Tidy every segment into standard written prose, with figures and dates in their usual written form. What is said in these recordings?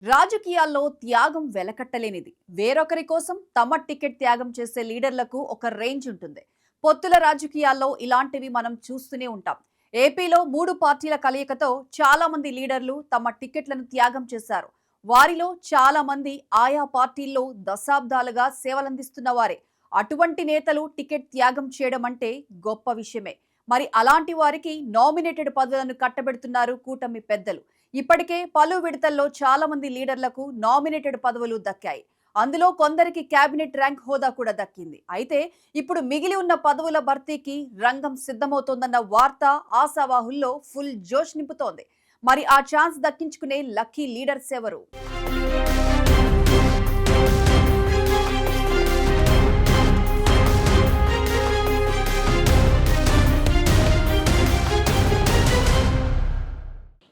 రాజకీయాల్లో త్యాగం వెలకట్టలేనిది. వేరొకరి కోసం తమ టికెట్ త్యాగం చేసే లీడర్లకు ఒక రేంజ్ ఉంటుంది. పొత్తుల రాజకీయాల్లో ఇలాంటివి మనం చూస్తూనే ఉంటాం. ఏపీలో 3 పార్టీల కలయికతో చాలా మంది లీడర్లు తమ టికెట్లను త్యాగం చేశారు. వారిలో చాలా మంది ఆయా పార్టీల్లో దశాబ్దాలుగా సేవలందిస్తున్న వారే. అటువంటి నేతలు టికెట్ త్యాగం చేయడం అంటే గొప్ప విషయమే. మరి అలాంటి వారికి నామినేటెడ్ పదవులను కట్టబెడుతున్నారు కూటమి పెద్దలు. ఇప్పటికే పలు విడతల్లో చాలా మంది లీడర్లకు నామినేటెడ్ పదవులు దక్కాయి. అందులో కొందరికి కేబినెట్ ర్యాంక్ హోదా కూడా దక్కింది. అయితే ఇప్పుడు మిగిలి ఉన్న పదవుల భర్తీకి రంగం సిద్ధమవుతోందన్న వార్త ఆశావాహుల్లో ఫుల్ జోష్ నింపుతోంది. మరి ఆ ఛాన్స్ దక్కించుకునే లక్కీ లీడర్స్ ఎవరు?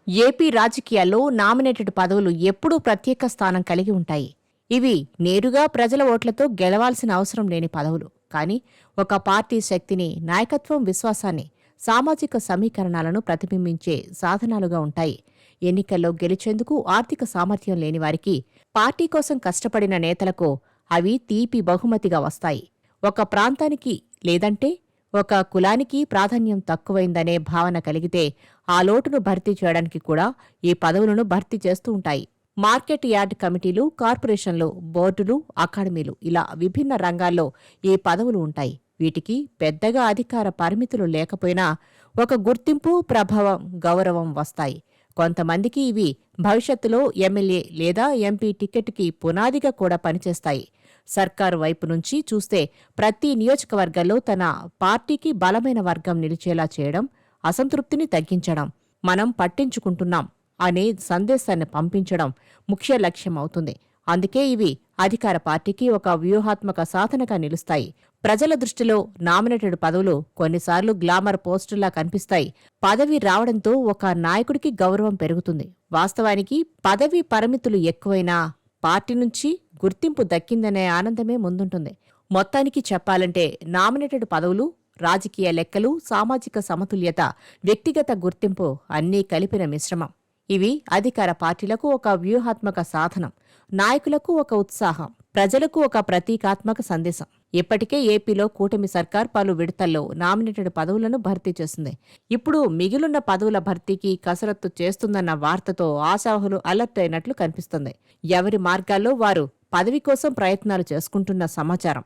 ఏపీ రాజకీయాల్లో నామినేటెడ్ పదవులు ఎప్పుడూ ప్రత్యేక స్థానం కలిగి ఉంటాయి. ఇవి నేరుగా ప్రజల ఓట్లతో గెలవాల్సిన అవసరం లేని పదవులు. కానీ ఒక పార్టీ శక్తిని, నాయకత్వం, విశ్వాసాన్ని, సామాజిక సమీకరణాలను ప్రతిబింబించే సాధనాలుగా ఉంటాయి. ఎన్నికల్లో గెలిచేందుకు ఆర్థిక సామర్థ్యం లేని వారికి, పార్టీ కోసం కష్టపడిన నేతలకు అవి తీపి బహుమతిగా వస్తాయి. ఒక ప్రాంతానికి లేదంటే ఒక కులానికి ప్రాధాన్యం తక్కువైందనే భావన కలిగితే ఆ లోటును భర్తీ చేయడానికి కూడా ఈ పదవులను భర్తీ చేస్తూ ఉంటాయి. మార్కెట్ యార్డ్ కమిటీలు, కార్పొరేషన్లు, బోర్డులు, అకాడమీలు ఇలా విభిన్న రంగాల్లో ఈ పదవులు ఉంటాయి. వీటికి పెద్దగా అధికార పరిమితులు లేకపోయినా ఒక గుర్తింపు, ప్రభావం, గౌరవం వస్తాయి. కొంతమందికి ఇవి భవిష్యత్తులో ఎమ్మెల్యే లేదా ఎంపీ టికెట్కి పునాదిగా కూడా పనిచేస్తాయి. సర్కారు వైపు నుంచి చూస్తే ప్రతి నియోజకవర్గంలో తన పార్టీకి బలమైన వర్గం నిలిచేలా చేయడం, అసంతృప్తిని తగ్గించడం, మనం పట్టించుకుంటున్నాం అనే సందేశాన్ని పంపించడం ముఖ్య లక్ష్యం అవుతుంది. అందుకే ఇవి అధికార పార్టీకి ఒక వ్యూహాత్మక సాధనగా నిలుస్తాయి. ప్రజల దృష్టిలో నామినేటెడ్ పదవులు కొన్నిసార్లు గ్లామర్ పోస్టులా కనిపిస్తాయి. పదవి రావడంతో ఒక నాయకుడికి గౌరవం పెరుగుతుంది. వాస్తవానికి పదవి పరిమితులు ఎక్కువైనా పార్టీ నుంచి గుర్తింపు దక్కిందనే ఆనందమే ముందుంటుంది. మొత్తానికి చెప్పాలంటే నామినేటెడ్ పదవులు, రాజకీయ లెక్కలు, సామాజిక సమతుల్యత, వ్యక్తిగత గుర్తింపు అన్నీ కలిపిన మిశ్రమం. ఇవి అధికార పార్టీలకు ఒక వ్యూహాత్మక సాధనం, నాయకులకు ఒక ఉత్సాహం, ప్రజలకు ఒక ప్రతీకాత్మక సందేశం. ఇప్పటికే ఏపీలో కూటమి సర్కార్ పలు విడతల్లో నామినేటెడ్ పదవులను భర్తీ చేసింది. ఇప్పుడు మిగిలిన పదవుల భర్తీకి కసరత్తు చేస్తుందన్న వార్తతో ఆశావహులు అలర్ట్ అయినట్లు కనిపిస్తుంది. ఎవరి మార్గాల్లో వారు పదవి కోసం ప్రయత్నాలు చేసుకుంటున్న సమాచారం.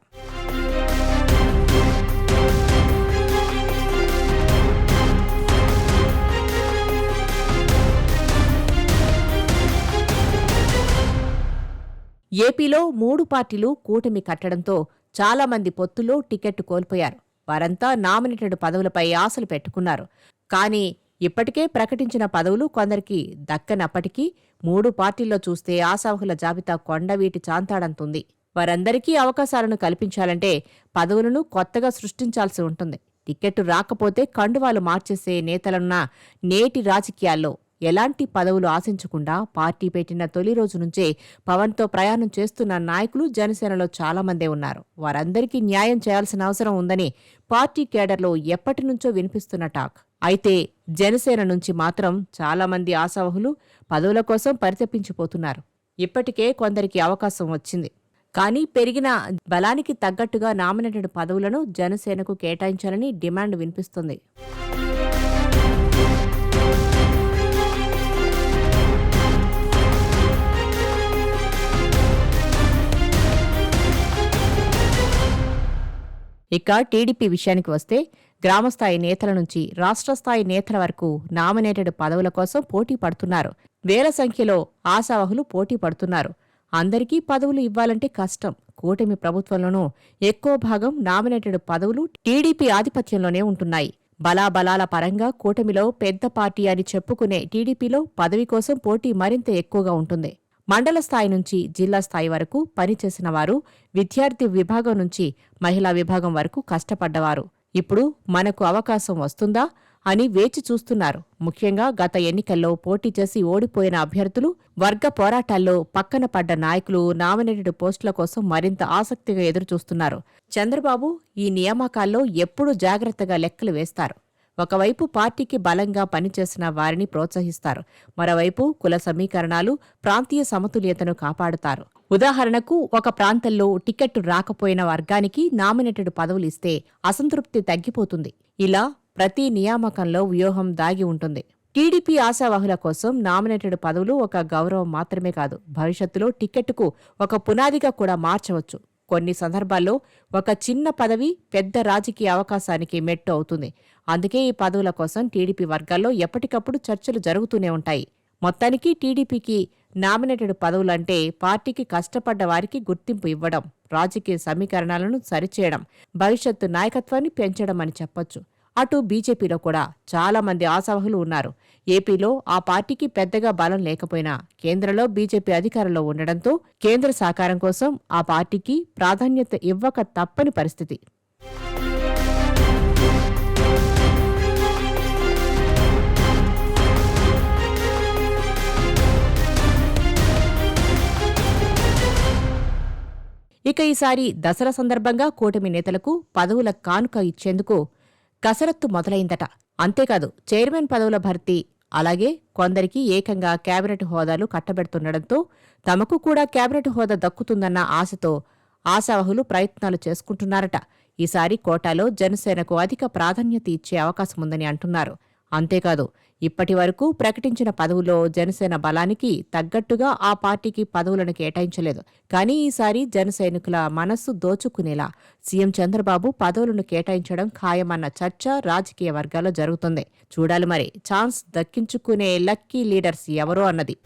ఏపీలో 3 పార్టీలు కూటమి కట్టడంతో చాలా మంది పొత్తులో టికెట్ కోల్పోయారు. వారంతా నామినేటెడ్ పదవులపై ఆశలు పెట్టుకున్నారు. కానీ ఇప్పటికే ప్రకటించిన పదవులు కొందరికి దక్కనప్పటికీ 3 పార్టీల్లో చూస్తే ఆశావహుల జాబితా కొండవీటి చాంతాడంతుంది. వారందరికీ అవకాశాలను కల్పించాలంటే పదవులను కొత్తగా సృష్టించాల్సి ఉంటుంది. టికెట్టు రాకపోతే కండువాలు మార్చేసే నేతలున్న నేటి రాజకీయాల్లో ఎలాంటి పదవులు ఆశించకుండా పార్టీ పెట్టిన తొలి రోజు నుంచే పవన్తో ప్రయాణం చేస్తున్న నాయకులు జనసేనలో చాలామందే ఉన్నారు. వారందరికీ న్యాయం చేయాల్సిన అవసరం ఉందని పార్టీ కేడర్లో ఎప్పటినుంచో వినిపిస్తున్న టాక్. అయితే జనసేన నుంచి మాత్రం చాలామంది ఆశావహులు పదవుల కోసం పరితపించిపోతున్నారు. ఇప్పటికే కొందరికి అవకాశం వచ్చింది. కానీ పెరిగిన బలానికి తగ్గట్టుగా నామినేటెడ్ పదవులను జనసేనకు కేటాయించాలని డిమాండ్ వినిపిస్తుంది. ఇక టీడీపీ విషయానికి వస్తే గ్రామస్థాయి నేతల నుంచి రాష్ట్రస్థాయి నేతల వరకు నామినేటెడ్ పదవుల కోసం పోటీ పడుతున్నారు. వేల సంఖ్యలో ఆశావహులు పోటీ పడుతున్నారు. అందరికీ పదవులు ఇవ్వాలంటే కష్టం. కూటమి ప్రభుత్వంలోనూ ఎక్కువ భాగం నామినేటెడ్ పదవులు టీడీపీ ఆధిపత్యంలోనే ఉంటున్నాయి. బలాబలాల పరంగా కూటమిలో పెద్ద పార్టీ అని చెప్పుకునే టీడీపీలో పదవి కోసం పోటీ మరింత ఎక్కువగా ఉంటుంది. మండల స్థాయి నుంచి జిల్లా స్థాయి వరకు పనిచేసిన వారు, విద్యార్థి విభాగం నుంచి మహిళా విభాగం వరకు కష్టపడ్డవారు ఇప్పుడు మనకు అవకాశం వస్తుందా అని వేచి చూస్తున్నారు. ముఖ్యంగా గత ఎన్నికల్లో పోటీ చేసి ఓడిపోయిన అభ్యర్థులు, వర్గ పోరాటాల్లో పక్కన పడ్డ నాయకులు నామినేటెడ్ పోస్టుల కోసం మరింత ఆసక్తిగా ఎదురుచూస్తున్నారు. చంద్రబాబు ఈ నియామకాల్లో ఎప్పుడూ జాగ్రత్తగా లెక్కలు వేస్తారు. ఒకవైపు పార్టీకి బలంగా పనిచేసిన వారిని ప్రోత్సహిస్తారు, మరోవైపు కుల సమీకరణాలు, ప్రాంతీయ సమతుల్యతను కాపాడుతారు. ఉదాహరణకు ఒక ప్రాంతంలో టికెట్ రాకపోయిన వర్గానికి నామినేటెడ్ పదవులు ఇస్తే అసంతృప్తి తగ్గిపోతుంది. ఇలా ప్రతి నియామకంలో వ్యూహం దాగి ఉంటుంది. టీడీపీ ఆశావాహుల కోసం నామినేటెడ్ పదవులు ఒక గౌరవం మాత్రమే కాదు, భవిష్యత్తులో టికెట్కు ఒక పునాదిగా కూడా మార్చవచ్చు. కొన్ని సందర్భాల్లో ఒక చిన్న పదవి పెద్ద రాజకీయ అవకాశానికి మెట్టు అవుతుంది. అందుకే ఈ పదవుల కోసం టీడీపీ వర్గాల్లో ఎప్పటికప్పుడు చర్చలు జరుగుతూనే ఉంటాయి. మొత్తానికి టీడీపీకి నామినేటెడ్ పదవులంటే పార్టీకి కష్టపడ్డ వారికి గుర్తింపు ఇవ్వడం, రాజకీయ సమీకరణాలను సరిచేయడం, భవిష్యత్తు నాయకత్వాన్ని పెంచడం అని చెప్పొచ్చు. అటు బీజేపీలో కూడా చాలా మంది ఆశావహులు ఉన్నారు. ఏపీలో ఆ పార్టీకి పెద్దగా బలం లేకపోయినా కేంద్రంలో బీజేపీ అధికారంలో ఉండడంతో కేంద్ర సహకారం కోసం ఆ పార్టీకి ప్రాధాన్యత ఇవ్వక తప్పని పరిస్థితి. ఇక ఈసారి దసరా సందర్భంగా కూటమి నేతలకు పదవుల కానుక ఇచ్చేందుకు కసరత్తు మొదలైందట. అంతేకాదు, చైర్మన్ పదవుల భర్తీ, అలాగే కొందరికి ఏకంగా కేబినెట్ హోదాలు కట్టబెడుతుండటంతో తమకు కూడా కేబినెట్ హోదా దక్కుతుందన్న ఆశతో ఆశావహులు ప్రయత్నాలు చేసుకుంటున్నారట. ఈసారి కోటాలో జనసేనకు అధిక ప్రాధాన్యత ఇచ్చే అవకాశముందని అంటున్నారు. అంతేకాదు, ఇప్పటి వరకు ప్రకటించిన పదవుల్లో జనసేన బలానికి తగ్గట్టుగా ఆ పార్టీకి పదవులను కేటాయించలేదు. కానీ ఈసారి జనసైనికుల మనస్సు దోచుకునేలా సీఎం చంద్రబాబు పదవులను కేటాయించడం ఖాయమన్న చర్చ రాజకీయ వర్గాల్లో జరుగుతుంది. చూడాలి మరి ఛాన్స్ దక్కించుకునే లక్కీ లీడర్స్ ఎవరో అన్నది.